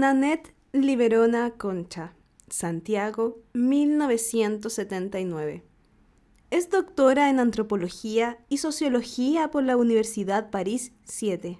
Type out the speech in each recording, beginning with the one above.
Nanette Liberona Concha, Santiago, 1979. Es doctora en Antropología y Sociología por la Universidad París 7.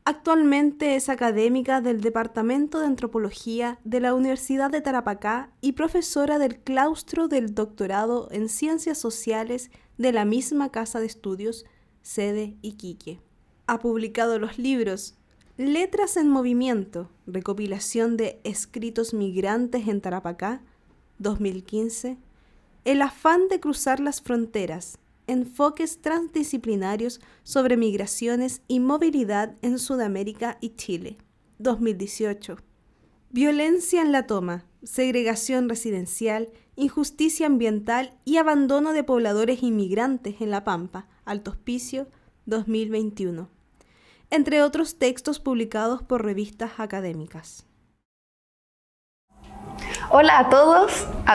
Actualmente es académica del Departamento de Antropología de la Universidad de Tarapacá y profesora del claustro del doctorado en Ciencias Sociales de la misma casa de estudios, sede Iquique. Ha publicado los libros Letras en Movimiento, recopilación de escritos migrantes en Tarapacá, 2015, El afán de cruzar las fronteras, enfoques transdisciplinarios sobre migraciones y movilidad en Sudamérica y Chile, 2018, Violencia en la toma, segregación residencial, injusticia ambiental y abandono de pobladores inmigrantes en La Pampa, Alto Hospicio, 2021. Entre otros textos publicados por revistas académicas. Hola a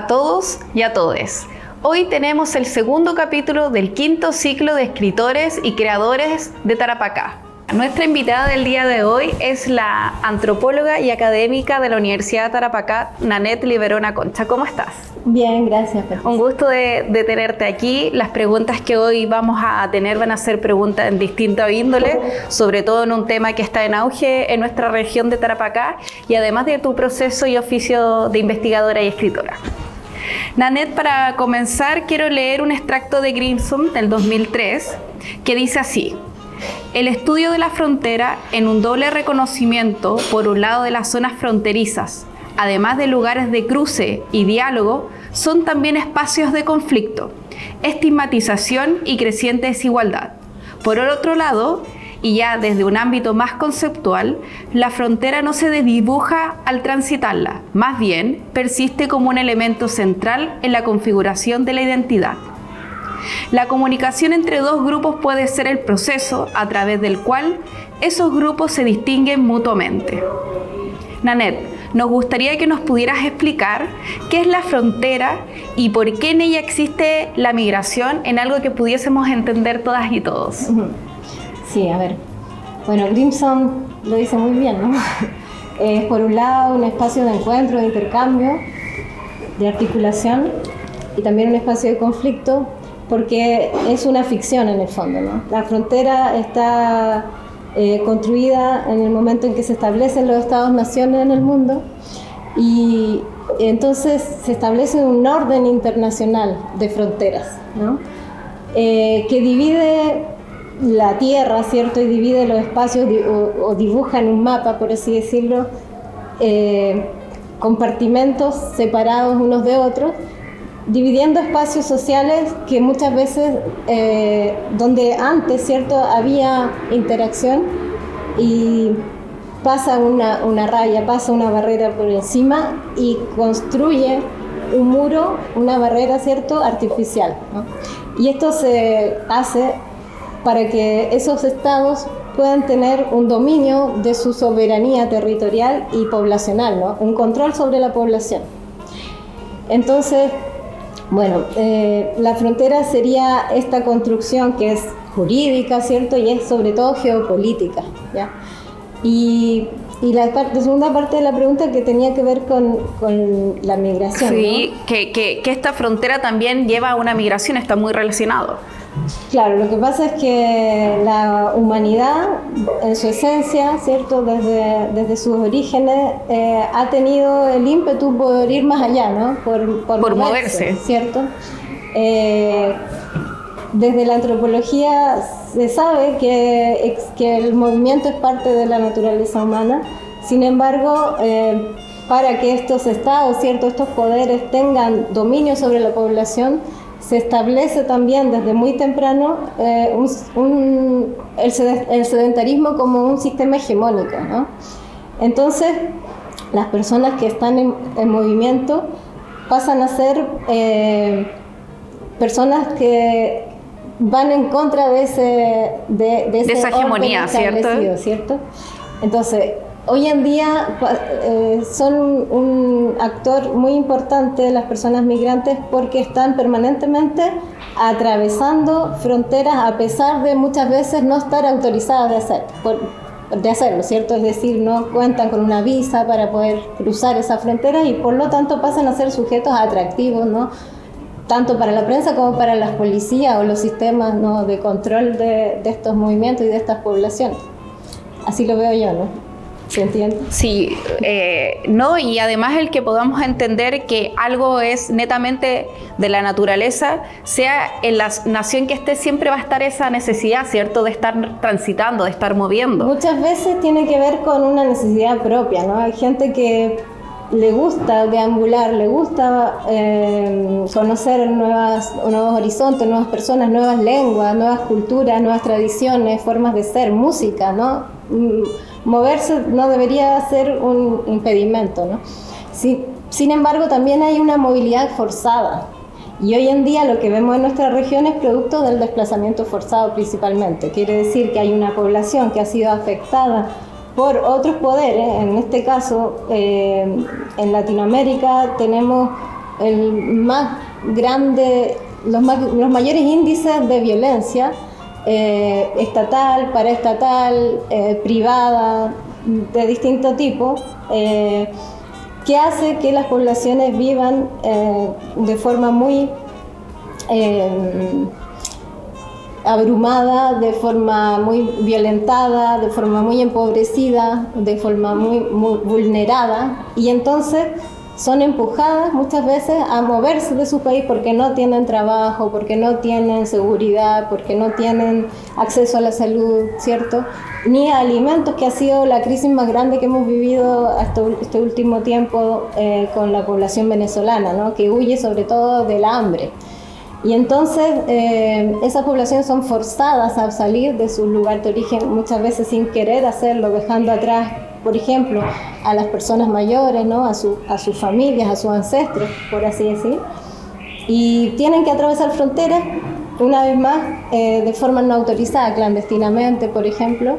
todos y a todes. Hoy tenemos el segundo capítulo del quinto ciclo de escritores y creadores de Tarapacá. Nuestra invitada del día de hoy es la antropóloga y académica de la Universidad de Tarapacá, Nanette Liberona Concha. ¿Cómo estás? Bien, gracias. Un gusto de tenerte aquí. Las preguntas que hoy vamos a tener van a ser preguntas en distinta índole, sobre todo en un tema que está en auge en nuestra región de Tarapacá y además de tu proceso y oficio de investigadora y escritora. Nanette, para comenzar, quiero leer un extracto de Grimson del 2003 que dice así: el estudio de la frontera en un doble reconocimiento, por un lado de las zonas fronterizas, además de lugares de cruce y diálogo, son también espacios de conflicto, estigmatización y creciente desigualdad. Por otro lado, y ya desde un ámbito más conceptual, la frontera no se desdibuja al transitarla, más bien persiste como un elemento central en la configuración de la identidad. La comunicación entre dos grupos puede ser el proceso a través del cual esos grupos se distinguen mutuamente. Nanette, nos gustaría que nos pudieras explicar qué es la frontera y por qué en ella existe la migración en algo que pudiésemos entender todas y todos. Sí, a ver. Bueno, Grimson lo dice muy bien, ¿no? Es por un lado un espacio de encuentro, de intercambio, de articulación y también un espacio de conflicto, porque es una ficción en el fondo, ¿no? La frontera está construida en el momento en que se establecen los estados-naciones en el mundo y entonces se establece un orden internacional de fronteras, ¿no? Que divide la tierra, ¿cierto? Y divide los espacios o dibuja en un mapa, por así decirlo, compartimentos separados unos de otros, dividiendo espacios sociales que muchas veces, donde antes, ¿cierto?, había interacción y pasa una raya, pasa una barrera por encima y construye un muro, una barrera, ¿cierto?, artificial, ¿no? Y esto se hace para que esos estados puedan tener un dominio de su soberanía territorial y poblacional, ¿no? Un control sobre la población. Entonces, bueno, la frontera sería esta construcción que es jurídica, ¿cierto? Y es sobre todo geopolítica, ¿ya? Y la segunda parte de la pregunta que tenía que ver con la migración, sí, ¿no? que esta frontera también lleva a una migración, está muy relacionado. Claro, lo que pasa es que la humanidad, en su esencia, ¿cierto?, desde sus orígenes, ha tenido el ímpetu por ir más allá, ¿no? Por moverse, ¿cierto? Desde la antropología se sabe que el movimiento es parte de la naturaleza humana. Sin embargo, para que estos estados, ¿cierto?, estos poderes tengan dominio sobre la población, se establece también desde muy temprano el sedentarismo como un sistema hegemónico, ¿no? Entonces, las personas que están en movimiento pasan a ser personas que van en contra de esa hegemonía, ¿cierto? Entonces, hoy en día son un actor muy importante de las personas migrantes porque están permanentemente atravesando fronteras a pesar de muchas veces no estar autorizadas de hacer, de hacerlo, ¿cierto? Es decir, no cuentan con una visa para poder cruzar esa frontera y por lo tanto pasan a ser sujetos atractivos, ¿no? Tanto para la prensa como para las policías o los sistemas, ¿no?, de control de estos movimientos y de estas poblaciones. Así lo veo yo, ¿no? ¿Se entiende? Sí, no, y además el que podamos entender que algo es netamente de la naturaleza, sea en la nación que esté, siempre va a estar esa necesidad, ¿cierto?, de estar transitando, de estar moviendo. Muchas veces tiene que ver con una necesidad propia, ¿no? Hay gente que le gusta deambular, le gusta conocer nuevos horizontes, nuevas personas, nuevas lenguas, nuevas culturas, nuevas tradiciones, formas de ser, música, ¿no? Moverse no debería ser un impedimento, ¿no? Sin embargo, también hay una movilidad forzada. Y hoy en día lo que vemos en nuestra región es producto del desplazamiento forzado principalmente. Quiere decir que hay una población que ha sido afectada por otros poderes. En este caso, en Latinoamérica tenemos el más grande, los mayores índices de violencia estatal, paraestatal, privada, de distinto tipo, que hace que las poblaciones vivan de forma muy abrumada, de forma muy violentada, de forma muy empobrecida, de forma muy vulnerada, y entonces son empujadas muchas veces a moverse de su país porque no tienen trabajo, porque no tienen seguridad, porque no tienen acceso a la salud, ¿cierto? Ni a alimentos, que ha sido la crisis más grande que hemos vivido hasta este último tiempo con la población venezolana, ¿no?, que huye sobre todo del hambre. Y entonces esas poblaciones son forzadas a salir de su lugar de origen, muchas veces sin querer hacerlo, dejando atrás, por ejemplo, a las personas mayores, ¿no?, a sus familias, a sus ancestros, por así decir, y tienen que atravesar fronteras, una vez más, de forma no autorizada, clandestinamente, por ejemplo,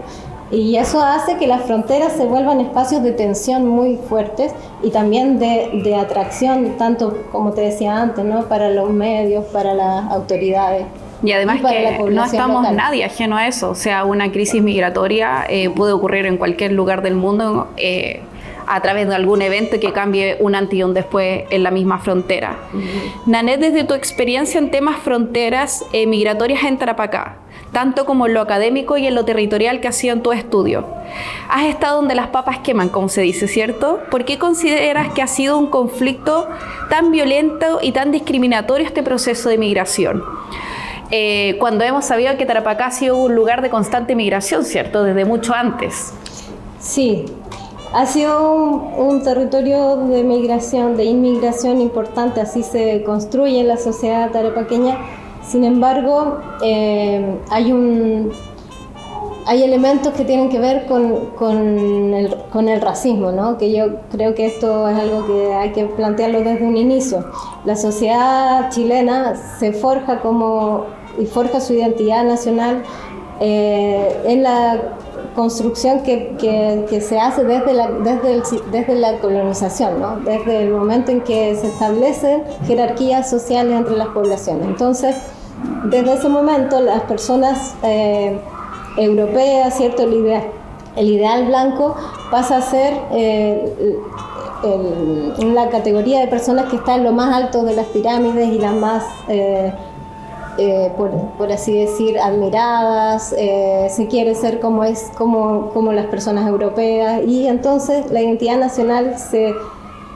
y eso hace que las fronteras se vuelvan espacios de tensión muy fuertes y también de atracción, tanto, como te decía antes, ¿no?, para los medios, para las autoridades. Y además que no estamos nadie ajeno a eso, o sea, una crisis migratoria puede ocurrir en cualquier lugar del mundo a través de algún evento que cambie un antes y un después en la misma frontera. Nanette, desde tu experiencia en temas fronteras migratorias en Tarapacá, tanto como en lo académico y en lo territorial que ha sido en tu estudio, has estado donde las papas queman, como se dice, ¿cierto? ¿Por qué consideras que ha sido un conflicto tan violento y tan discriminatorio este proceso de migración? Cuando hemos sabido que Tarapacá ha sido un lugar de constante migración, ¿cierto?, desde mucho antes. Sí, ha sido un territorio de migración, de inmigración importante, así se construye la sociedad tarapaqueña. Sin embargo, hay elementos que tienen que ver con el racismo, ¿no?, que yo creo que esto es algo que hay que plantearlo desde un inicio. La sociedad chilena se forja y forja su identidad nacional en la construcción que se hace desde la colonización, ¿no?, desde el momento en que se establecen jerarquías sociales entre las poblaciones. Entonces, desde ese momento, las personas europeas, ¿cierto?, el ideal blanco pasa a ser la categoría de personas que está en lo más alto de las pirámides y las más por así decir, admiradas, se quiere ser como las personas europeas, y entonces la identidad nacional se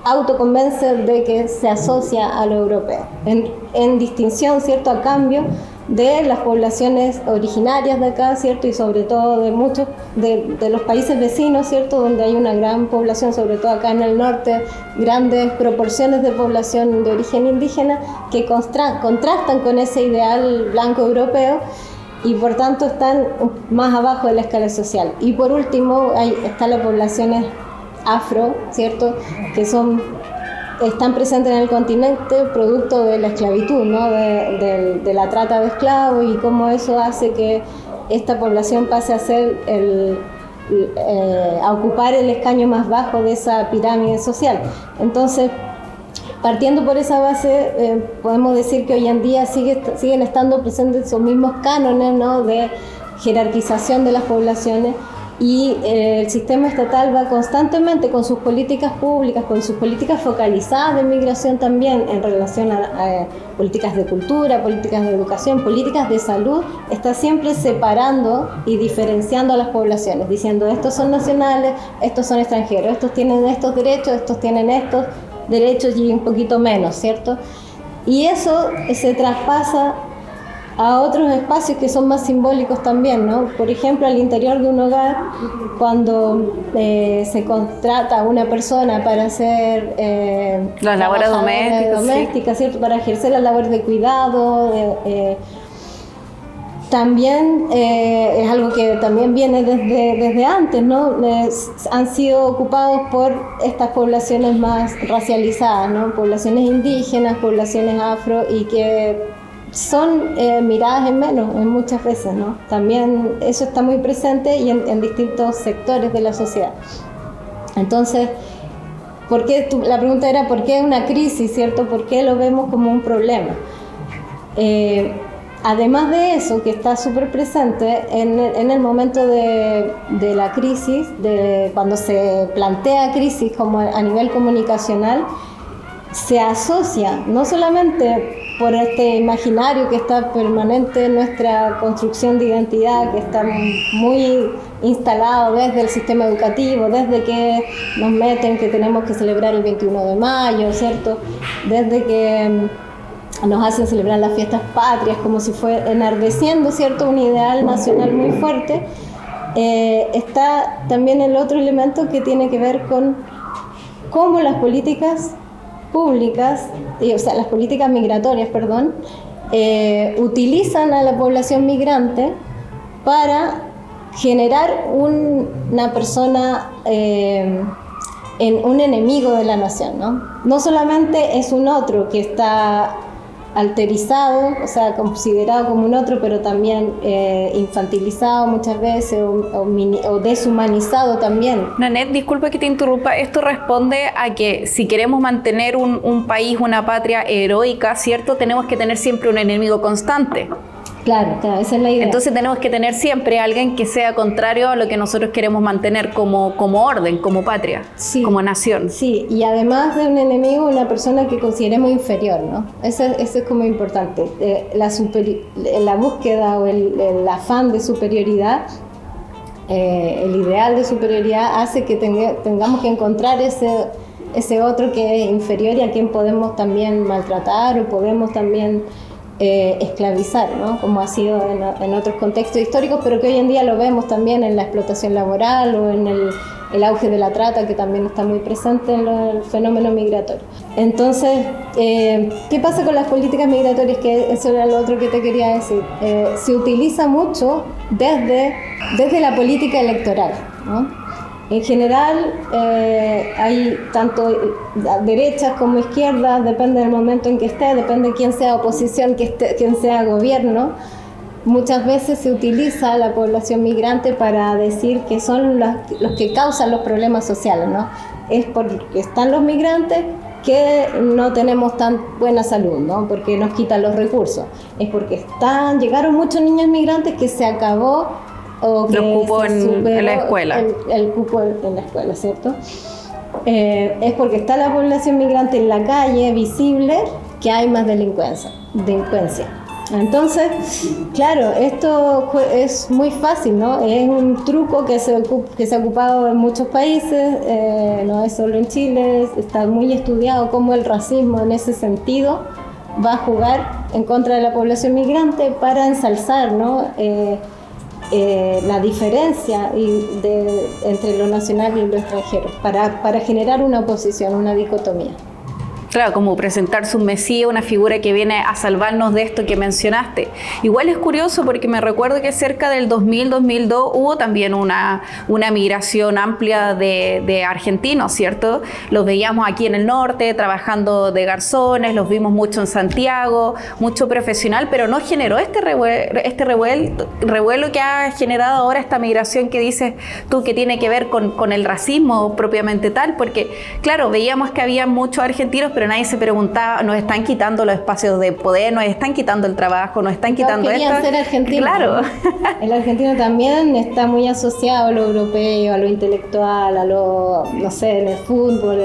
autoconvence de que se asocia a lo europeo, en distinción, ¿cierto?, a cambio de las poblaciones originarias de acá, ¿cierto?, y sobre todo de muchos de los países vecinos, ¿cierto?, donde hay una gran población, sobre todo acá en el norte, grandes proporciones de población de origen indígena que contrastan con ese ideal blanco europeo y por tanto están más abajo de la escala social. Y por último están las poblaciones afro, ¿cierto?, que están presentes en el continente producto de la esclavitud, ¿no?, de la trata de esclavos, y cómo eso hace que esta población pase a ser a ocupar el escaño más bajo de esa pirámide social. Entonces, partiendo por esa base, podemos decir que hoy en día siguen estando presentes esos mismos cánones, ¿no?, de jerarquización de las poblaciones, Y el sistema estatal va constantemente con sus políticas públicas, con sus políticas focalizadas de migración también en relación a políticas de cultura, políticas de educación, políticas de salud, está siempre separando y diferenciando a las poblaciones, diciendo estos son nacionales, estos son extranjeros, estos tienen estos derechos y un poquito menos, ¿cierto? Y eso se traspasa a otros espacios que son más simbólicos también, ¿no? Por ejemplo, al interior de un hogar, cuando se contrata a una persona para hacer las labores domésticas, ¿cierto? Para ejercer la labor de cuidado, también es algo que también viene desde antes, ¿no? Han sido ocupados por estas poblaciones más racializadas, ¿no? Poblaciones indígenas, poblaciones afro, y que son miradas en menos en muchas veces, ¿no? También eso está muy presente y en distintos sectores de la sociedad. Entonces, la pregunta era ¿por qué una crisis, ¿cierto? ¿Por qué lo vemos como un problema? Además de eso, que está súper presente en el momento de la crisis, cuando se plantea crisis como a nivel comunicacional, se asocia no solamente por este imaginario que está permanente en nuestra construcción de identidad, que está muy instalado desde el sistema educativo, desde que nos meten que tenemos que celebrar el 21 de mayo, ¿cierto? Desde que nos hacen celebrar las fiestas patrias como si fuera enardeciendo, ¿cierto? Un ideal nacional muy fuerte. Está también el otro elemento que tiene que ver con cómo las políticas públicas, las políticas migratorias, utilizan a la población migrante para generar una persona, un enemigo de la nación, ¿no? No solamente es un otro que está alterizado, o sea, considerado como un otro, pero también infantilizado muchas veces o deshumanizado también. Nanette, disculpa que te interrumpa, esto responde a que si queremos mantener un país, una patria heroica, ¿cierto? Tenemos que tener siempre un enemigo constante. Claro, esa es la idea. Entonces tenemos que tener siempre a alguien que sea contrario a lo que nosotros queremos mantener como orden, como patria, sí, como nación. Sí, y además de un enemigo, una persona que consideremos inferior, ¿no? Eso es como importante. La búsqueda o el afán de superioridad, el ideal de superioridad hace que tengamos que encontrar ese otro que es inferior y a quien podemos también maltratar o podemos también esclavizar, ¿no? Como ha sido en otros contextos históricos, pero que hoy en día lo vemos también en la explotación laboral o en el auge de la trata, que también está muy presente en el fenómeno migratorio. Entonces, ¿qué pasa con las políticas migratorias? Que eso era lo otro que te quería decir. Se utiliza mucho desde la política electoral, ¿no? En general, hay tanto derechas como izquierdas, depende del momento en que esté, depende de quién sea oposición, quién sea gobierno. Muchas veces se utiliza a la población migrante para decir que son los que causan los problemas sociales, ¿no? Es porque están los migrantes que no tenemos tan buena salud, ¿no? Porque nos quitan los recursos. Es porque llegaron muchos niños migrantes que se acabó o que el cupo en la escuela. El cupo en la escuela, ¿cierto? Es porque está la población migrante en la calle, visible, que hay más delincuencia. Entonces, claro, esto es muy fácil, ¿no? Es un truco que se ha ocupado en muchos países, no es solo en Chile, está muy estudiado cómo el racismo en ese sentido va a jugar en contra de la población migrante para ensalzar, ¿no? La diferencia entre lo nacional y lo extranjero, para generar una oposición, una dicotomía. Claro, como presentarse un mesías, una figura que viene a salvarnos de esto que mencionaste. Igual es curioso porque me recuerdo que cerca del 2000-2002 hubo también una migración amplia de argentinos, ¿cierto? Los veíamos aquí en el norte trabajando de garzones, los vimos mucho en Santiago, mucho profesional, pero no generó este revuelo que ha generado ahora esta migración que dices tú, que tiene que ver con el racismo propiamente tal, porque claro, veíamos que había muchos argentinos, pero pero nadie se preguntaba, nos están quitando los espacios de poder, nos están quitando el trabajo, nos están quitando esto. Querían ser argentinos. Claro. ¿No? El argentino también está muy asociado a lo europeo, a lo intelectual, a lo, no sé, en el fútbol,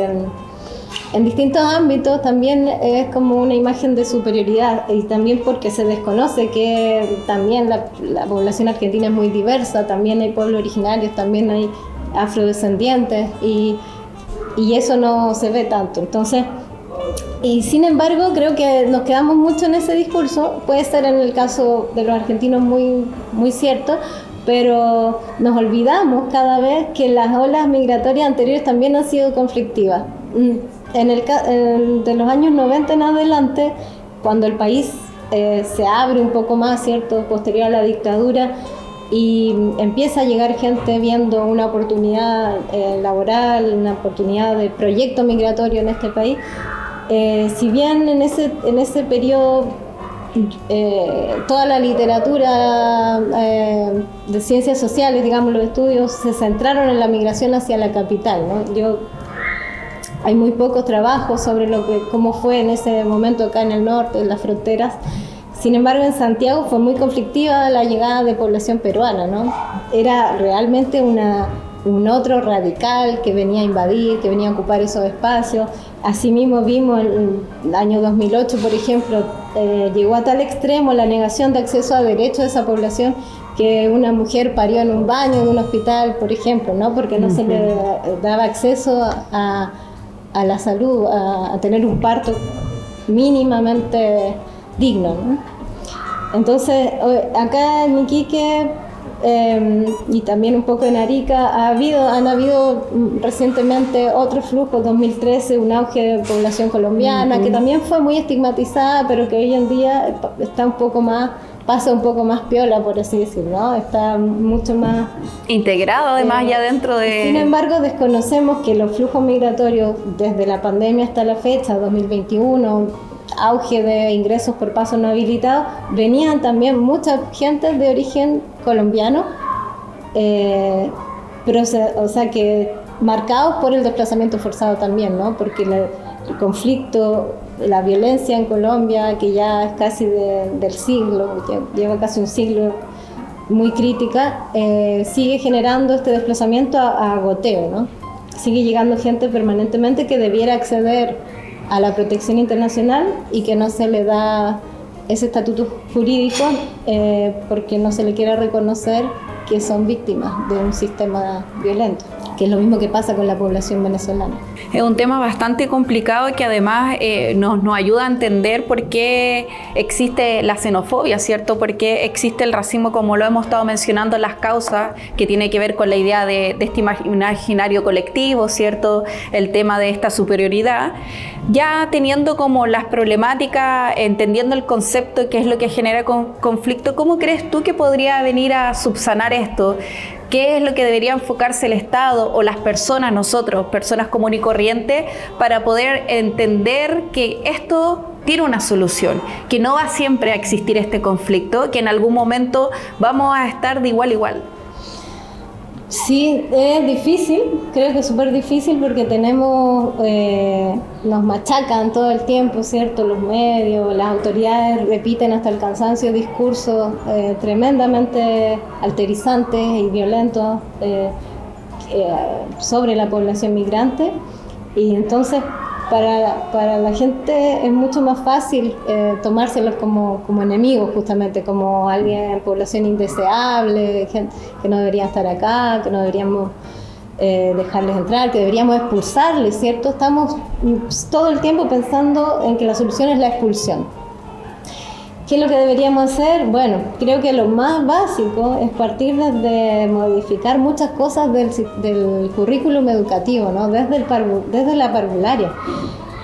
en distintos ámbitos también es como una imagen de superioridad, y también porque se desconoce que también la población argentina es muy diversa, también hay pueblos originarios, también hay afrodescendientes, y eso no se ve tanto. Entonces, y sin embargo creo que nos quedamos mucho en ese discurso. Puede ser en el caso de los argentinos muy, muy cierto, pero nos olvidamos cada vez que las olas migratorias anteriores también han sido conflictivas. De los años 90 en adelante, cuando el país se abre un poco más, ¿cierto?, posterior a la dictadura, y empieza a llegar gente viendo una oportunidad laboral, una oportunidad de proyecto migratorio en este país, si bien en ese periodo toda la literatura de ciencias sociales, digamos, los estudios se centraron en la migración hacia la capital, ¿no? Hay muy pocos trabajos sobre cómo fue en ese momento acá en el norte, en las fronteras. Sin embargo, en Santiago fue muy conflictiva la llegada de población peruana, ¿no? Era realmente un otro radical que venía a invadir, que venía a ocupar esos espacios. Asimismo vimos en el año 2008, por ejemplo, llegó a tal extremo la negación de acceso a derechos de esa población que una mujer parió en un baño de un hospital, por ejemplo, ¿no? Porque no se le daba acceso a la salud, a tener un parto mínimamente digno, ¿no? Entonces, acá en Iquique y también un poco en Arica han habido recientemente otro flujo, 2013, un auge de población colombiana, que también fue muy estigmatizada, pero que hoy en día está pasa un poco más piola, por así decirlo, ¿no? Está mucho más integrado además ya dentro de... Sin embargo, desconocemos que los flujos migratorios desde la pandemia hasta la fecha, 2021, auge de ingresos por paso no habilitado, venían también mucha gente de origen colombiano, pero que marcados por el desplazamiento forzado también, ¿no? Porque el conflicto, la violencia en Colombia, que ya es casi del siglo, lleva casi un siglo, muy crítica, sigue generando este desplazamiento a goteo, ¿no? Sigue llegando gente permanentemente que debiera acceder a la protección internacional y que no se le da ese estatuto jurídico porque no se le quiere reconocer que son víctimas de un sistema violento, que es lo mismo que pasa con la población venezolana. Es un tema bastante complicado y que además nos ayuda a entender por qué existe la xenofobia, ¿cierto? Por qué existe el racismo, como lo hemos estado mencionando, las causas que tiene que ver con la idea de este imaginario colectivo, ¿cierto? El tema de esta superioridad. Ya teniendo como las problemáticas, entendiendo el concepto, qué es lo que genera conflicto, ¿cómo crees tú que podría venir a subsanar esto? ¿Qué es lo que debería enfocarse el Estado o las personas, nosotros, personas comunes y corrientes, para poder entender que esto tiene una solución, que no va siempre a existir este conflicto, que en algún momento vamos a estar de igual a igual? Sí, es difícil, creo que es súper difícil porque nos machacan todo el tiempo, ¿cierto? Los medios, las autoridades repiten hasta el cansancio discursos tremendamente alterizantes y violentos sobre la población migrante, y entonces para la gente es mucho más fácil tomárselos como enemigos, justamente, como alguien en población indeseable, gente que no debería estar acá, que no deberíamos dejarles entrar, que deberíamos expulsarles, ¿cierto? Estamos todo el tiempo pensando en que la solución es la expulsión. ¿Qué es lo que deberíamos hacer? Bueno, creo que lo más básico es partir de modificar muchas cosas del currículum educativo, ¿no? Desde la parvularia.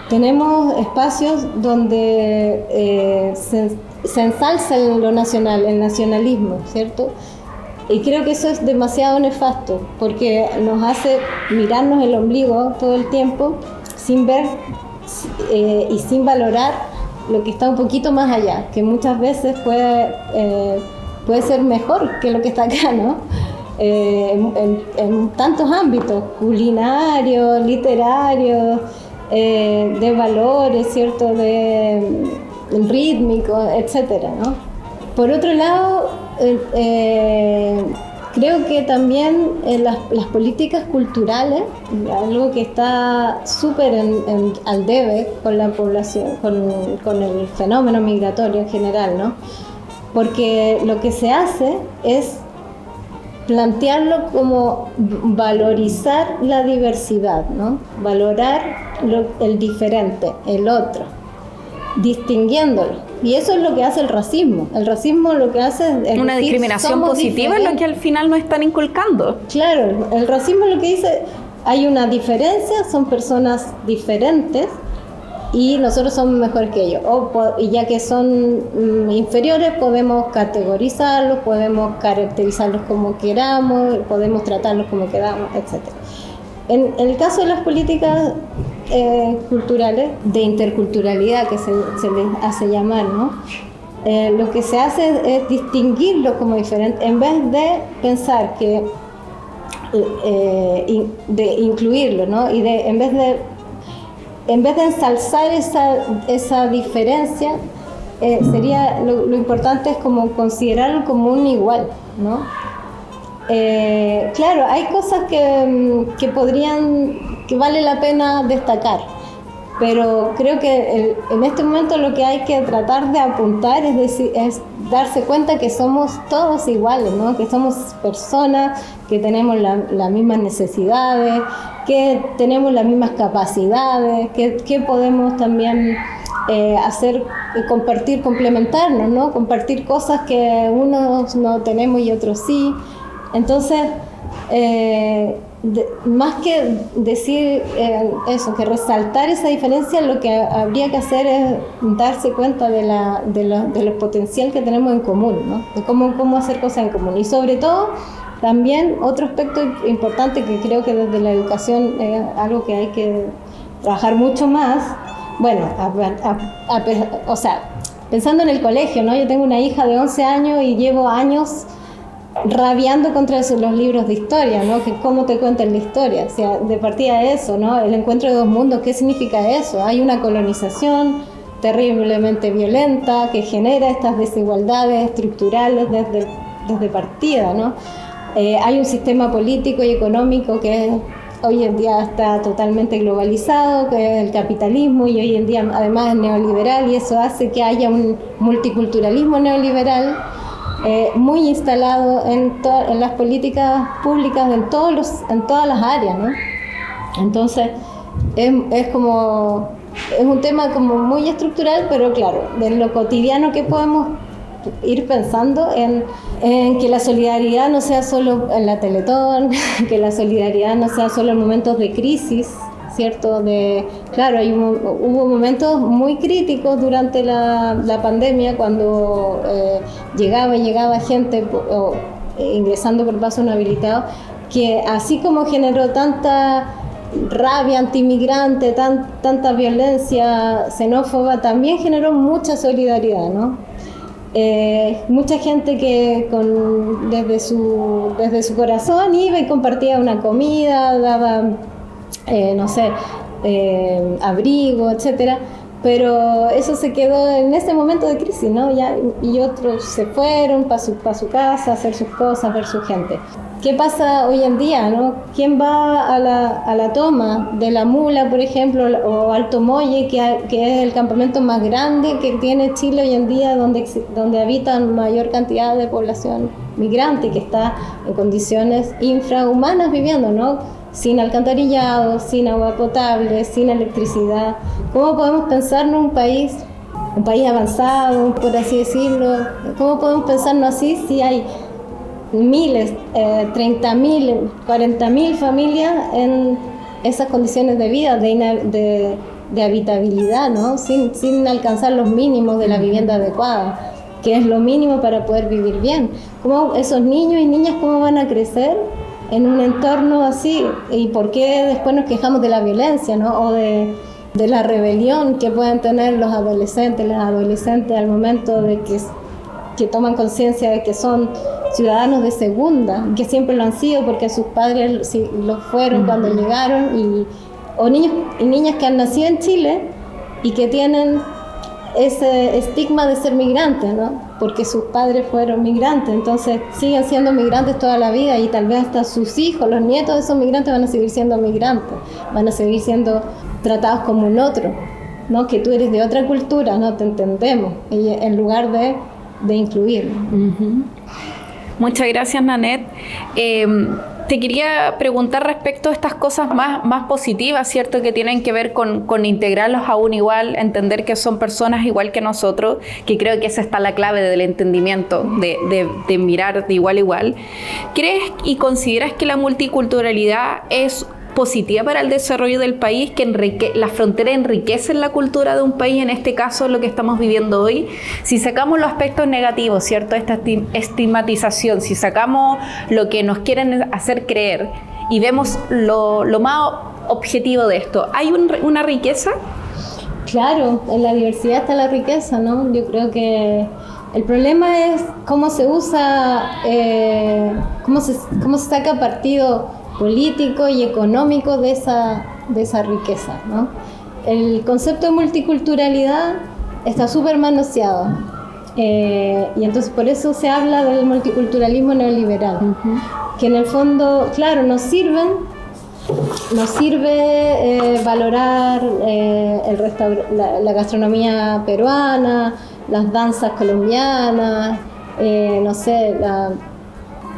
Tenemos espacios donde se ensalza lo nacional, el nacionalismo, ¿cierto? Y creo que eso es demasiado nefasto, porque nos hace mirarnos el ombligo todo el tiempo sin ver y sin valorar lo que está un poquito más allá, que muchas veces puede ser mejor que lo que está acá, ¿no? En tantos ámbitos, culinarios, literarios, de valores, ¿cierto? De rítmicos, etcétera, ¿no? Por otro lado, creo que también las políticas culturales, algo que está súper al debe con la población, con el fenómeno migratorio en general, ¿no? Porque lo que se hace es plantearlo como valorizar la diversidad, ¿no? Valorar el diferente, el otro, distinguiéndolo. Y eso es lo que hace el racismo. El racismo lo que hace es una decir, discriminación positiva es lo que al final nos están inculcando. Claro, el racismo lo que dice, hay una diferencia, son personas diferentes y nosotros somos mejores que ellos. Y ya que son inferiores, podemos categorizarlos, podemos caracterizarlos como queramos, podemos tratarlos como queramos, etc. En el caso de las políticas culturales, de interculturalidad que se les hace llamar, ¿no? Lo que se hace es distinguirlos como diferentes, en vez de pensar que de incluirlo, ¿no? Y en vez de ensalzar esa diferencia, sería lo importante es como considerarlo como un igual, ¿no? Claro, hay cosas que vale la pena destacar, pero creo que en este momento lo que hay que tratar de apuntar es darse cuenta que somos todos iguales, ¿no? Que somos personas, que tenemos las mismas necesidades, que tenemos las mismas capacidades, que podemos también hacer, compartir, complementarnos, ¿no? Compartir cosas que unos no tenemos y otros sí. Entonces, más que decir eso, que resaltar esa diferencia, lo que habría que hacer es darse cuenta del potencial que tenemos en común, ¿no? De cómo hacer cosas en común. Y sobre todo, también otro aspecto importante que creo que desde la educación es algo que hay que trabajar mucho más. Bueno, o sea, pensando en el colegio, ¿no? Yo tengo una hija de 11 años y llevo años rabiando contra los libros de historia, ¿no? Que cómo te cuentan la historia, o sea, de partida de eso, ¿no? El encuentro de dos mundos, ¿qué significa eso? Hay una colonización terriblemente violenta que genera estas desigualdades estructurales desde partida, ¿no? Hay un sistema político y económico que hoy en día está totalmente globalizado, que es el capitalismo, y hoy en día además es neoliberal, y eso hace que haya un multiculturalismo neoliberal muy instalado en las políticas públicas en todas las áreas, ¿no? Entonces es un tema como muy estructural, pero claro, de lo cotidiano que podemos ir pensando en que la solidaridad no sea solo en la Teletón, que la solidaridad no sea solo en momentos de crisis, ¿cierto? Claro, hubo momentos muy críticos durante la pandemia cuando llegaba gente ingresando por paso no habilitado, que así como generó tanta rabia antimigrante, tanta violencia xenófoba, también generó mucha solidaridad, ¿no? Mucha gente que desde su corazón iba y compartía una comida, daba no sé, abrigo, etcétera, pero eso se quedó en ese momento de crisis, ¿no? Y otros se fueron para su casa a hacer sus cosas, ver su gente. ¿Qué pasa hoy en día, no? ¿Quién va a la toma de La Mula, por ejemplo, o Alto Molle, que es el campamento más grande que tiene Chile hoy en día, donde habitan mayor cantidad de población migrante, que está en condiciones infrahumanas viviendo, ¿no? Sin alcantarillado, sin agua potable, sin electricidad? ¿Cómo podemos pensarnos un país avanzado, por así decirlo? ¿Cómo podemos pensarnos así si hay miles, 30.000, 40.000 familias en esas condiciones de vida, de habitabilidad, ¿no? Sin alcanzar los mínimos de la vivienda adecuada, que es lo mínimo para poder vivir bien? ¿Cómo esos niños y niñas cómo van a crecer en un entorno así? ¿Y por qué después nos quejamos de la violencia, ¿no? O de la rebelión que pueden tener los adolescentes, las adolescentes al momento de que toman conciencia de que son ciudadanos de segunda, que siempre lo han sido porque sus padres sí lo fueron cuando llegaron, o niños y niñas que han nacido en Chile y que tienen ese estigma de ser migrantes, ¿no? Porque sus padres fueron migrantes, entonces siguen siendo migrantes toda la vida y tal vez hasta sus hijos, los nietos de esos migrantes van a seguir siendo migrantes, van a seguir siendo tratados como un otro, ¿no? Que tú eres de otra cultura, no te entendemos, en lugar de incluir. Uh-huh. Muchas gracias, Nanette. Te quería preguntar respecto a estas cosas más positivas, ¿cierto? Que tienen que ver con integrarlos aún igual, entender que son personas igual que nosotros, que creo que esa está la clave del entendimiento, de mirar de igual a igual. ¿Crees y consideras que la multiculturalidad es positiva para el desarrollo del país, que las fronteras enriquecen la cultura de un país, en este caso lo que estamos viviendo hoy? Si sacamos los aspectos negativos, ¿cierto? Esta estigmatización, si sacamos lo que nos quieren hacer creer y vemos lo más objetivo de esto, ¿hay una riqueza? Claro, en la diversidad está la riqueza, ¿no? Yo creo que el problema es cómo se usa, cómo se saca partido político y económico de esa riqueza, ¿no? El concepto de multiculturalidad está súper manoseado, y entonces por eso se habla del multiculturalismo neoliberal, uh-huh. Que en el fondo, claro, nos sirve valorar la gastronomía peruana, las danzas colombianas, no sé,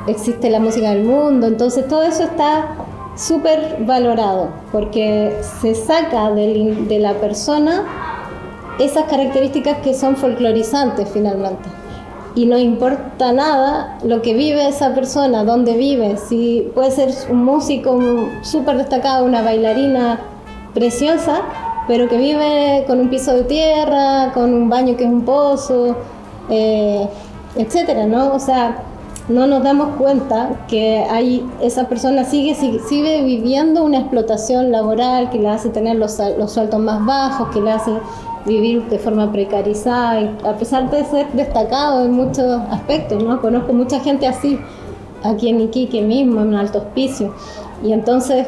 existe la música del mundo, entonces todo eso está súper valorado porque se saca de la persona esas características que son folclorizantes finalmente, y no importa nada lo que vive esa persona, dónde vive, si puede ser un músico súper destacado, una bailarina preciosa, pero que vive con un piso de tierra, con un baño que es un pozo, etcétera, ¿no? O sea, no nos damos cuenta que esa persona sigue viviendo una explotación laboral que le hace tener los sueldos más bajos, que le hace vivir de forma precarizada, y a pesar de ser destacado en muchos aspectos, ¿no? Conozco mucha gente así, aquí en Iquique mismo, en Alto Hospicio, y entonces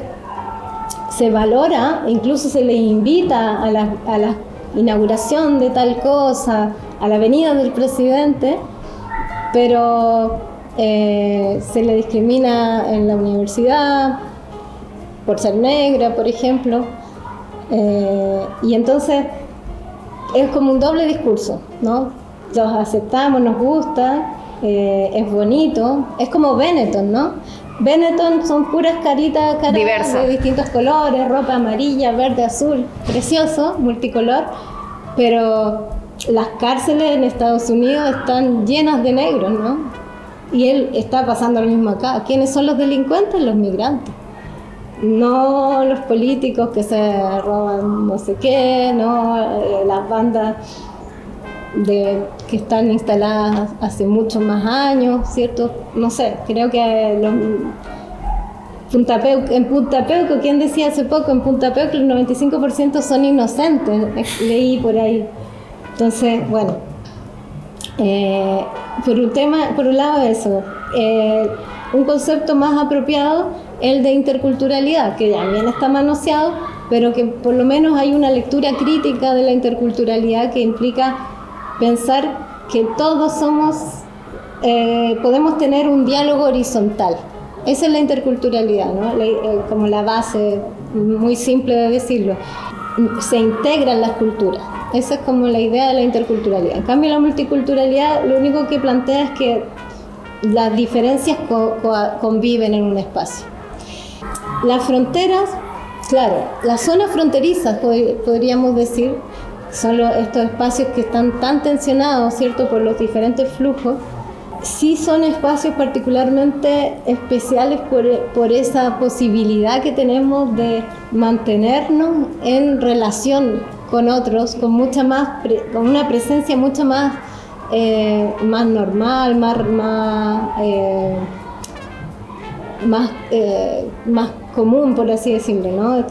se valora, incluso se le invita a la inauguración de tal cosa, a la venida del presidente, pero se le discrimina en la universidad por ser negra, por ejemplo, y entonces es como un doble discurso, ¿no? Los aceptamos, nos gusta, es bonito, es como Benetton, ¿no? Benetton son puras caras diversas, de distintos colores, ropa amarilla, verde, azul, precioso, multicolor, pero las cárceles en Estados Unidos están llenas de negros, ¿no? Y él está pasando lo mismo acá. ¿Quiénes son los delincuentes? Los migrantes. No los políticos que se roban no sé qué, no las bandas que están instaladas hace muchos más años, ¿cierto? No sé, creo que en Punta Peuco, ¿quién decía hace poco? En Punta Peuco el 95% son inocentes, leí por ahí. Entonces, bueno, por un lado eso, un concepto más apropiado, el de interculturalidad, que también está manoseado, pero que por lo menos hay una lectura crítica de la interculturalidad que implica pensar que todos podemos tener un diálogo horizontal. Esa es la interculturalidad, ¿no? Como la base muy simple de decirlo. Se integran las culturas. Esa es como la idea de la interculturalidad. En cambio, la multiculturalidad lo único que plantea es que las diferencias conviven en un espacio. Las fronteras, claro, las zonas fronterizas, podríamos decir, son estos espacios que están tan tensionados, ¿cierto?, por los diferentes flujos. Sí son espacios particularmente especiales por esa posibilidad que tenemos de mantenernos en relación con otros, con una presencia mucho más normal, más común, por así decirlo, ¿no?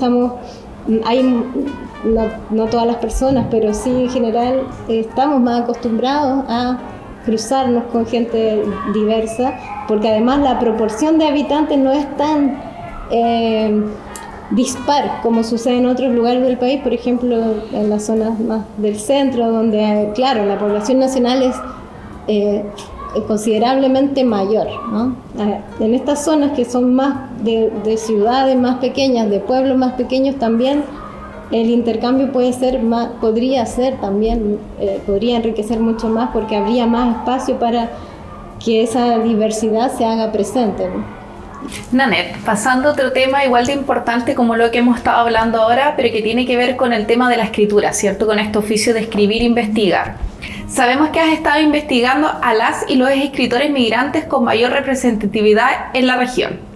No todas las personas, pero sí en general estamos más acostumbrados a cruzarnos con gente diversa, porque además la proporción de habitantes no es tan dispar, como sucede en otros lugares del país, por ejemplo, en las zonas más del centro, donde, claro, la población nacional es considerablemente mayor, ¿no? En estas zonas que son más de ciudades más pequeñas, de pueblos más pequeños, también el intercambio podría enriquecer mucho más, porque habría más espacio para que esa diversidad se haga presente, ¿no? Nanette, pasando a otro tema igual de importante como lo que hemos estado hablando ahora, pero que tiene que ver con el tema de la escritura, ¿cierto? Con este oficio de escribir e investigar. Sabemos que has estado investigando a las y los escritores migrantes con mayor representatividad en la región.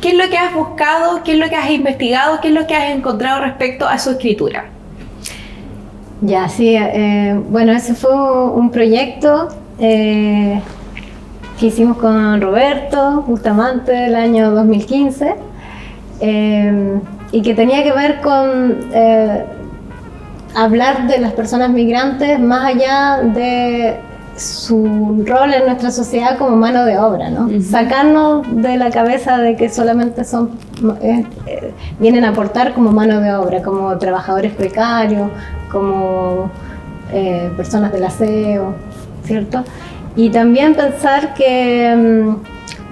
¿Qué es lo que has buscado? ¿Qué es lo que has investigado? ¿Qué es lo que has encontrado respecto a su escritura? Ya, sí, bueno, ese fue un proyecto que hicimos con Roberto Bustamante el año 2015 y que tenía que ver con hablar de las personas migrantes más allá de su rol en nuestra sociedad como mano de obra, ¿no? Sacarnos de la cabeza de que solamente vienen a aportar como mano de obra, como trabajadores precarios, como personas del aseo, ¿cierto? Y también pensar que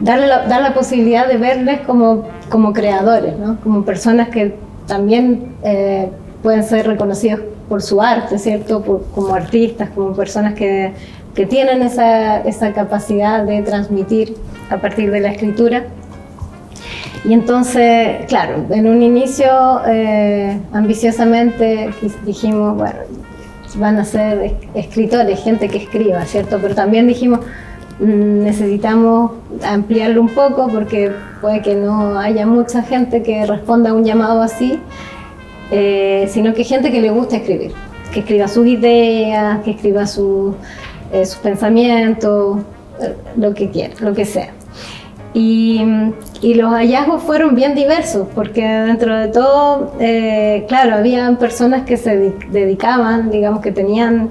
dar la posibilidad de verles como creadores, ¿no? Como personas que también pueden ser reconocidos por su arte, ¿cierto? Como artistas, como personas que tienen esa capacidad de transmitir a partir de la escritura. Y entonces, claro, en un inicio ambiciosamente dijimos, bueno, van a ser escritores, gente que escriba, ¿cierto? Pero también dijimos, necesitamos ampliarlo un poco porque puede que no haya mucha gente que responda a un llamado así, sino que gente que le gusta escribir, que escriba sus ideas, que escriba sus pensamientos, lo que quiera, lo que sea. Y los hallazgos fueron bien diversos, porque dentro de todo, claro, había personas que se dedicaban, digamos, que tenían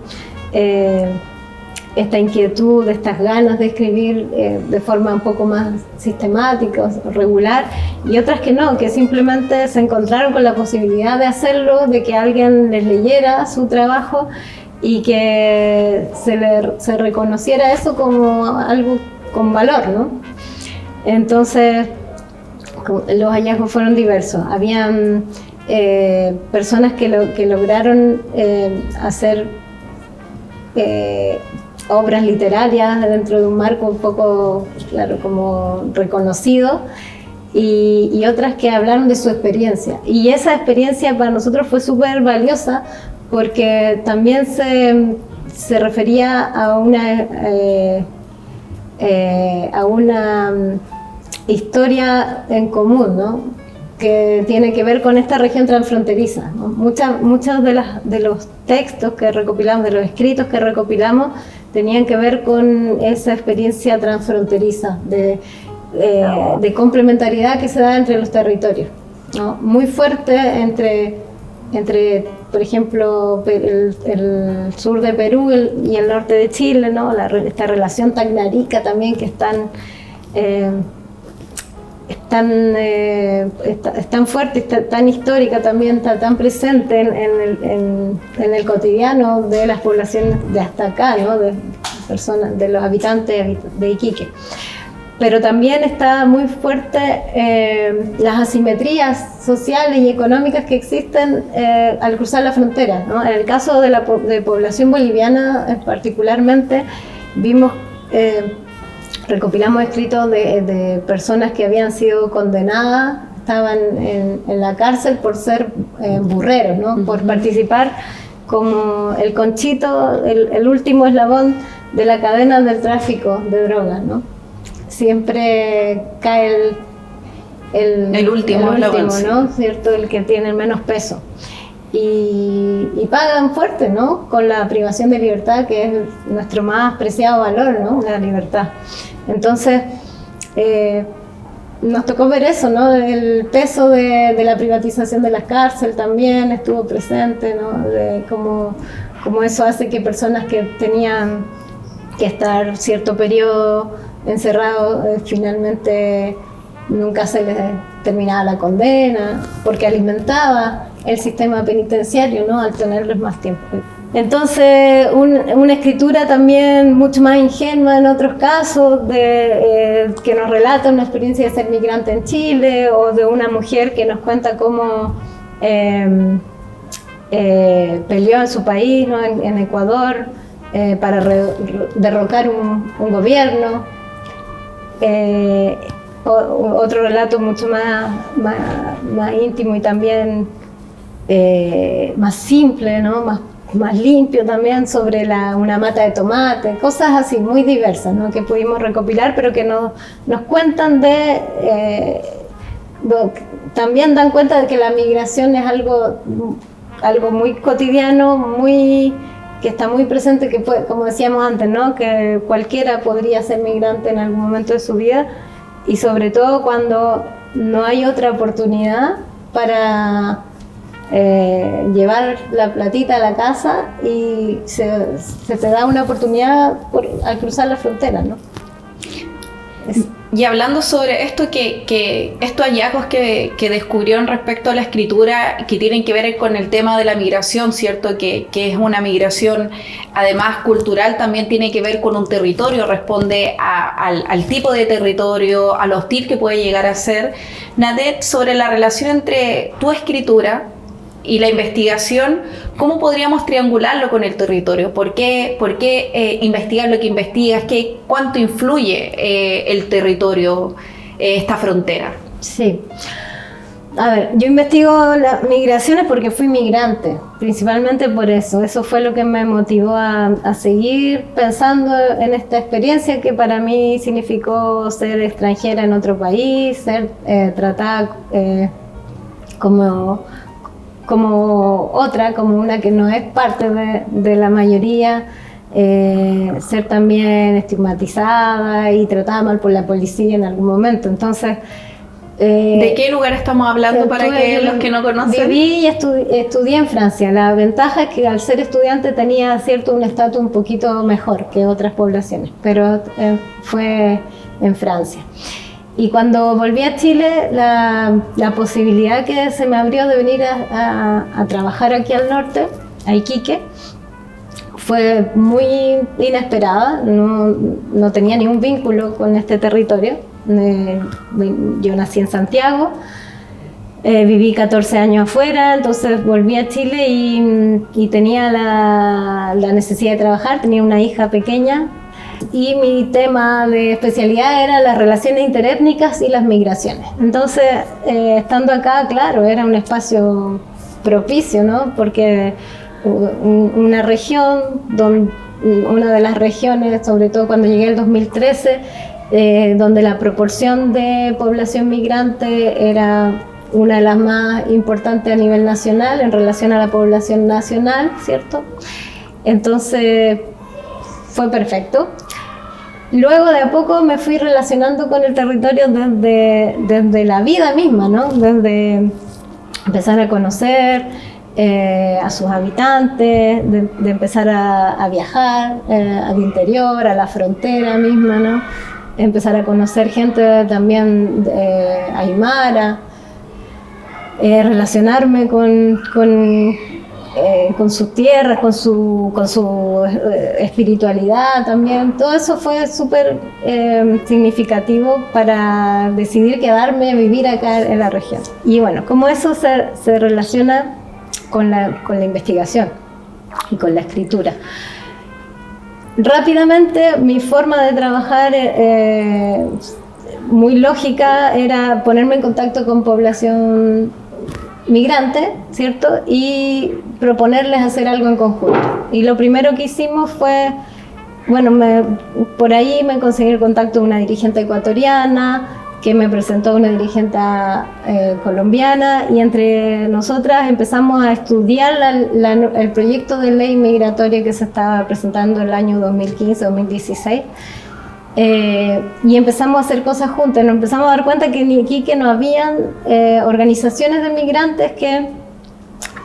esta inquietud, estas ganas de escribir de forma un poco más sistemática, regular, y otras que no, que simplemente se encontraron con la posibilidad de hacerlo, de que alguien les leyera su trabajo y que se reconociera eso como algo con valor, ¿no? Entonces, los hallazgos fueron diversos. Habían personas que lograron hacer obras literarias dentro de un marco un poco, claro, como reconocido, y otras que hablaron de su experiencia. Y esa experiencia para nosotros fue súper valiosa porque también se refería a una historia en común, ¿no? Que tiene que ver con esta región transfronteriza, ¿no? Muchos de los textos que recopilamos, de los escritos que recopilamos, tenían que ver con esa experiencia transfronteriza de complementariedad que se da entre los territorios, ¿no? Muy fuerte entre por ejemplo, el sur de Perú y el norte de Chile, ¿no? Esta relación tacnarica también que es tan fuerte, tan histórica también, está tan presente en el cotidiano de las poblaciones de hasta acá, ¿no? De los habitantes de Iquique. Pero también está muy fuerte las asimetrías sociales y económicas que existen al cruzar la frontera, ¿no? En el caso de población boliviana particularmente, recopilamos escritos de personas que habían sido condenadas, estaban en la cárcel por ser burreros, ¿no? Por participar como el conchito, el último eslabón de la cadena del tráfico de drogas, ¿no? Siempre cae el último, ¿no? ¿Cierto? El que tiene el menos peso. Y pagan fuerte, ¿no? Con la privación de libertad, que es nuestro más preciado valor, ¿no? La libertad. Entonces, nos tocó ver eso, ¿no? El peso de la privatización de las cárceles también estuvo presente, ¿no? De cómo eso hace que personas que tenían que estar cierto periodo encerrados finalmente nunca se les terminaba la condena, porque alimentaba el sistema penitenciario, ¿no? Al tenerles más tiempo. Entonces, una escritura también mucho más ingenua en otros casos, que nos relata una experiencia de ser migrante en Chile, o de una mujer que nos cuenta cómo peleó en su país, ¿no? en Ecuador, para derrocar un gobierno. Otro relato mucho más íntimo y también más simple, ¿no? más limpio también, sobre una mata de tomate, cosas así muy diversas, ¿no? Que pudimos recopilar, pero que nos cuentan también dan cuenta de que la migración es algo muy cotidiano, que está muy presente, que como decíamos antes, ¿no? Que cualquiera podría ser migrante en algún momento de su vida, y sobre todo cuando no hay otra oportunidad para llevar la platita a la casa y se te da una oportunidad al cruzar la frontera, ¿no? Y hablando sobre esto, estos hallazgos que descubrieron respecto a la escritura, que tienen que ver con el tema de la migración, ¿cierto? Que es una migración además cultural, también tiene que ver con un territorio, responde al tipo de territorio, a lo hostil que puede llegar a ser. Nadet, sobre la relación entre tu escritura y la investigación, ¿cómo podríamos triangularlo con el territorio? ¿Por qué investigar lo que investigas? ¿Cuánto influye el territorio, esta frontera? Sí. A ver, yo investigo las migraciones porque fui migrante, principalmente por eso. Eso fue lo que me motivó a seguir pensando en esta experiencia que para mí significó ser extranjera en otro país, ser tratada como otra, como una que no es parte de la mayoría, ser también estigmatizada y tratada mal por la policía en algún momento. Entonces, ¿de qué lugar estamos hablando para que los que no conocen? Viví y estudié en Francia. La ventaja es que al ser estudiante tenía un estatus un poquito mejor que otras poblaciones, pero fue en Francia. Y cuando volví a Chile, la posibilidad que se me abrió de venir a trabajar aquí al norte, a Iquique, fue muy inesperada. No tenía ningún vínculo con este territorio. Yo nací en Santiago, viví 14 años afuera, entonces volví a Chile y tenía la necesidad de trabajar, tenía una hija pequeña. Y mi tema de especialidad era las relaciones interétnicas y las migraciones. Entonces, estando acá, claro, era un espacio propicio, ¿no? Porque una región, una de las regiones, sobre todo cuando llegué en 2013, donde la proporción de población migrante era una de las más importantes a nivel nacional en relación a la población nacional, ¿cierto? Entonces, fue perfecto. Luego de a poco me fui relacionando con el territorio desde la vida misma, ¿no? Desde empezar a conocer a sus habitantes, de empezar a viajar al interior, a la frontera misma, ¿no? Empezar a conocer gente también aymara, relacionarme con sus tierras, con su espiritualidad también. Todo eso fue súper significativo para decidir quedarme a vivir acá en la región. Y bueno, cómo eso se relaciona con la investigación y con la escritura. Rápidamente, mi forma de trabajar muy lógica era ponerme en contacto con población migrante, ¿cierto? Y proponerles hacer algo en conjunto. Y lo primero que hicimos fue, por ahí me conseguí el contacto de una dirigente ecuatoriana, que me presentó a una dirigente colombiana, y entre nosotras empezamos a estudiar el proyecto de ley migratoria que se estaba presentando el año 2015-2016. Y empezamos a hacer cosas juntas. Nos empezamos a dar cuenta que en Iquique no habían organizaciones de migrantes que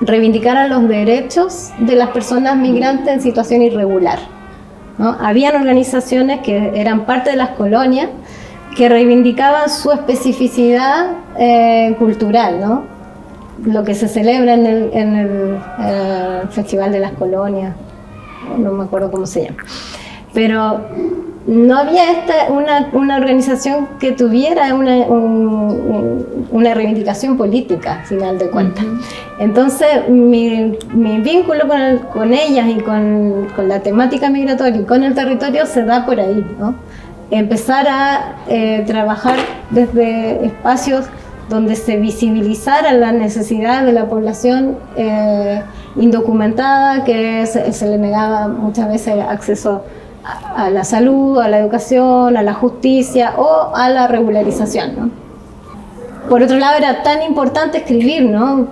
reivindicaran los derechos de las personas migrantes en situación irregular, ¿no? Habían organizaciones que eran parte de las colonias que reivindicaban su especificidad cultural, ¿no? Lo que se celebra en el Festival de las Colonias, no me acuerdo cómo se llama, pero no había una organización que tuviera una reivindicación política, al final de cuentas. Entonces, mi vínculo con ellas y con la temática migratoria y con el territorio se da por ahí, ¿no? Empezar a trabajar desde espacios donde se visibilizaran las necesidades de la población indocumentada, que se le negaba muchas veces acceso a la salud, a la educación, a la justicia o a la regularización, ¿no? Por otro lado, era tan importante escribir, ¿no?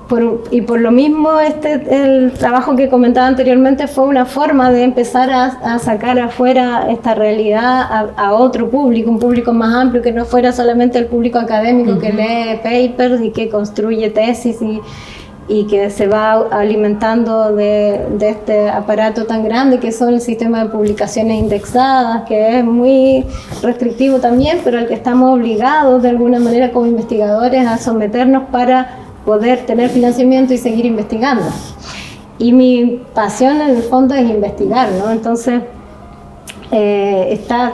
Por lo mismo, el trabajo que comentaba anteriormente fue una forma de empezar a sacar afuera esta realidad a otro público, un público más amplio, que no fuera solamente el público académico que lee papers y que construye tesis y que se va alimentando de este aparato tan grande que son el sistema de publicaciones indexadas, que es muy restrictivo también, pero al que estamos obligados de alguna manera como investigadores a someternos para poder tener financiamiento y seguir investigando. Y mi pasión en el fondo es investigar, ¿no? Entonces está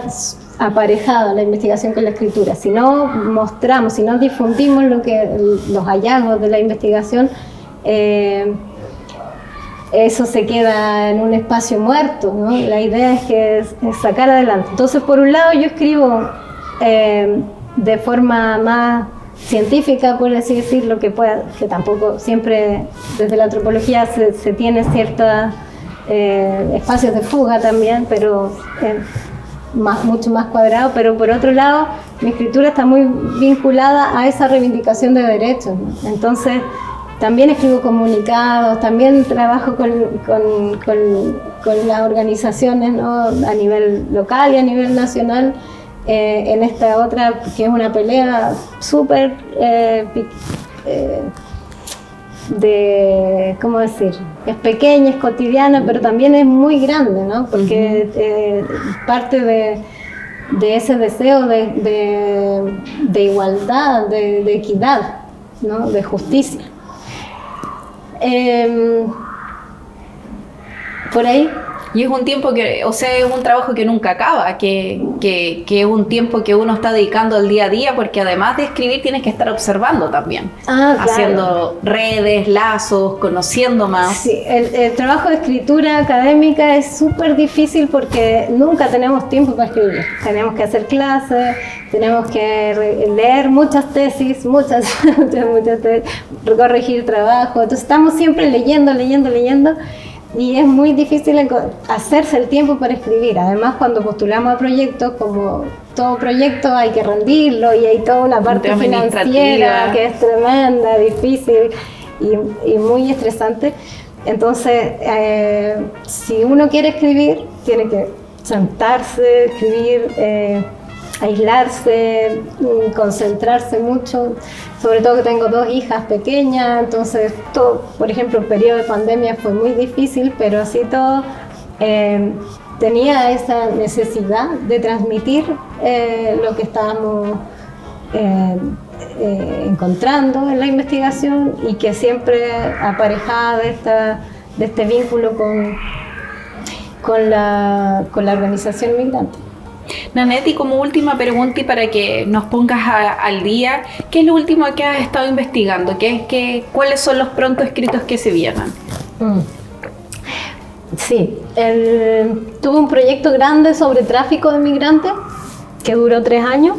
aparejada la investigación con la escritura. Si no mostramos, si no difundimos los hallazgos de la investigación, eso se queda en un espacio muerto, ¿no? La idea es sacar adelante. Entonces, por un lado, yo escribo de forma más científica, por así decirlo, que tampoco siempre desde la antropología se tiene ciertos espacios de fuga también, pero mucho más cuadrado. Pero por otro lado, mi escritura está muy vinculada a esa reivindicación de derechos, ¿no? Entonces, también escribo comunicados, también trabajo con las organizaciones, ¿no? A nivel local y a nivel nacional, en esta otra que es una pelea súper ¿cómo decir? Es pequeña, es cotidiana, pero también es muy grande, ¿no? Porque parte de ese deseo de igualdad, de equidad, ¿no? De justicia. Por ahí. Y es un tiempo o sea, es un trabajo que nunca acaba, que es un tiempo que uno está dedicando al día a día, porque además de escribir tienes que estar observando también, haciendo redes, lazos, conociendo más. Sí, el trabajo de escritura académica es súper difícil porque nunca tenemos tiempo para escribir. Tenemos que hacer clases, tenemos que leer muchas tesis, muchas tesis, corregir trabajo, entonces estamos siempre leyendo. Y es muy difícil hacerse el tiempo para escribir. Además, cuando postulamos a proyectos, como todo proyecto hay que rendirlo y hay toda una parte financiera que es tremenda, difícil y muy estresante. Entonces, si uno quiere escribir, tiene que sentarse, escribir, aislarse, concentrarse mucho. Sobre todo que tengo 2 hijas pequeñas, entonces todo, por ejemplo, el periodo de pandemia fue muy difícil, pero así todo tenía esa necesidad de transmitir lo que estábamos encontrando en la investigación y que siempre aparejada de este vínculo con la organización migrante. Nanette, y como última pregunta y para que nos pongas al día, ¿qué es lo último que has estado investigando? ¿Cuáles son los pronto escritos que se vienen? Sí, tuve un proyecto grande sobre tráfico de migrantes que duró 3 años,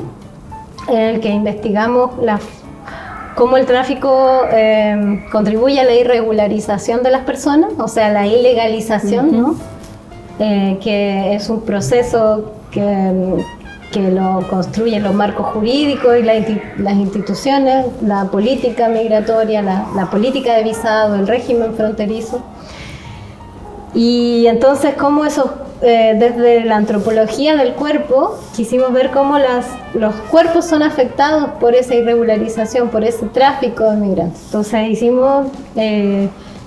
en el que investigamos cómo el tráfico contribuye a la irregularización de las personas, o sea, la ilegalización, ¿no? Que es un proceso que lo construyen los marcos jurídicos y las instituciones, la política migratoria, la política de visado, el régimen fronterizo. Y entonces, cómo eso, desde la antropología del cuerpo, quisimos ver cómo los cuerpos son afectados por esa irregularización, por ese tráfico de migrantes. Entonces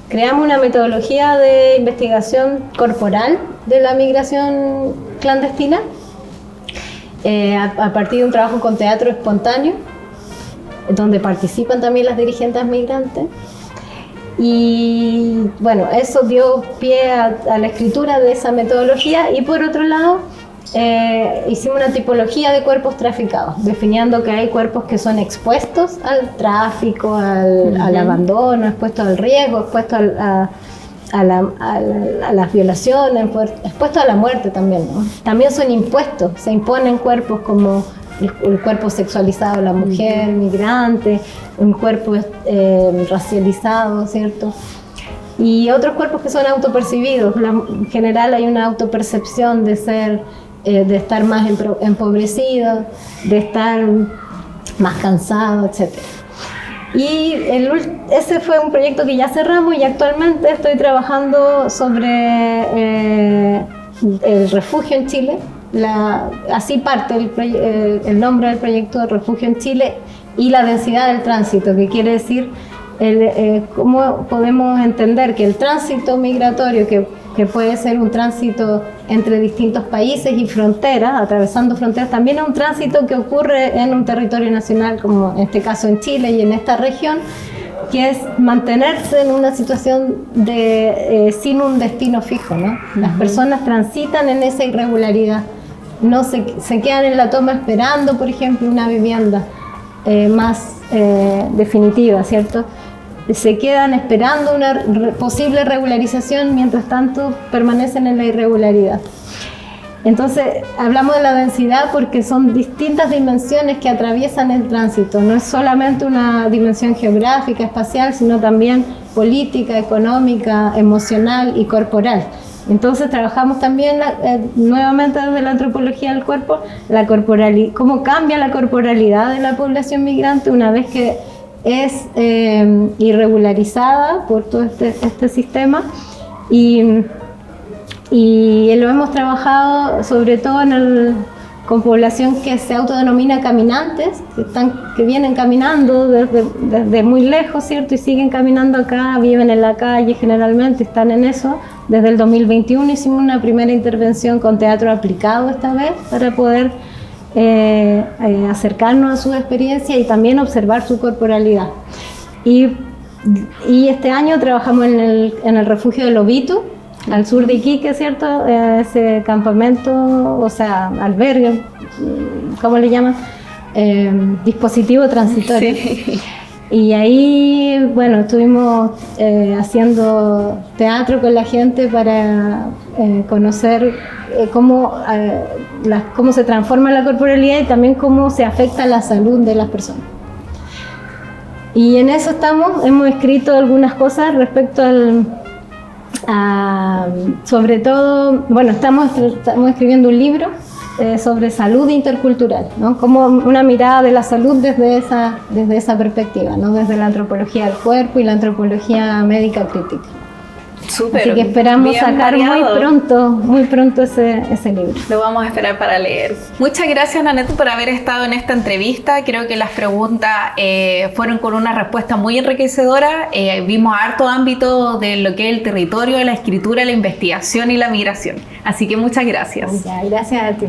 creamos una metodología de investigación corporal de la migración clandestina, a partir de un trabajo con teatro espontáneo, donde participan también las dirigentes migrantes. Y bueno, eso dio pie a la escritura de esa metodología. Y por otro lado, hicimos una tipología de cuerpos traficados, definiendo que hay cuerpos que son expuestos al tráfico, al abandono, expuestos al riesgo, expuestos a las violaciones, expuestos a la muerte también, ¿no? También son impuestos, se imponen cuerpos como el cuerpo sexualizado de la mujer migrante, un cuerpo racializado, ¿cierto? Y otros cuerpos que son autopercibidos. En general hay una autopercepción de estar más empobrecido, de estar más cansado, etc. Y ese fue un proyecto que ya cerramos y actualmente estoy trabajando sobre el refugio en Chile. Así parte el nombre del proyecto, Refugio en Chile, y la densidad del tránsito, que quiere decir cómo podemos entender que el tránsito migratorio, que puede ser un tránsito entre distintos países y fronteras, atravesando fronteras, también es un tránsito que ocurre en un territorio nacional, como en este caso en Chile y en esta región, que es mantenerse en una situación sin un destino fijo, ¿no? Las personas transitan en esa irregularidad, no se quedan en la toma esperando, por ejemplo, una vivienda más definitiva, ¿cierto? Se quedan esperando una posible regularización, mientras tanto permanecen en la irregularidad. Entonces, hablamos de la densidad porque son distintas dimensiones que atraviesan el tránsito. No es solamente una dimensión geográfica, espacial, sino también política, económica, emocional y corporal. Entonces, trabajamos también nuevamente desde la antropología del cuerpo, cómo cambia la corporalidad de la población migrante una vez que es irregularizada por todo este sistema. Y lo hemos trabajado sobre todo con población que se autodenomina caminantes, que vienen caminando desde muy lejos, ¿cierto? Y siguen caminando acá, viven en la calle generalmente, están en eso. Desde el 2021 hicimos una primera intervención con teatro aplicado esta vez para poder acercarnos a su experiencia y también observar su corporalidad. Y este año trabajamos en el refugio de Lobito, al sur de Iquique, ¿cierto? Ese campamento, o sea, albergue, ¿cómo le llaman? Dispositivo transitorio. Sí. Y ahí, bueno, estuvimos haciendo teatro con la gente para conocer cómo se transforma la corporalidad y también cómo se afecta la salud de las personas. Y en eso hemos escrito algunas cosas respecto sobre todo, bueno, estamos escribiendo un libro sobre salud intercultural, ¿no? Como una mirada de la salud desde esa perspectiva, ¿no? Desde la antropología del cuerpo y la antropología médica crítica. Súper. Así que esperamos sacar muy pronto ese libro. Lo vamos a esperar para leer. Muchas gracias, Nanette, por haber estado en esta entrevista. Creo que las preguntas fueron con una respuesta muy enriquecedora. Vimos harto ámbito de lo que es el territorio, la escritura, la investigación y la migración. Así que muchas gracias. Ya, gracias a ti.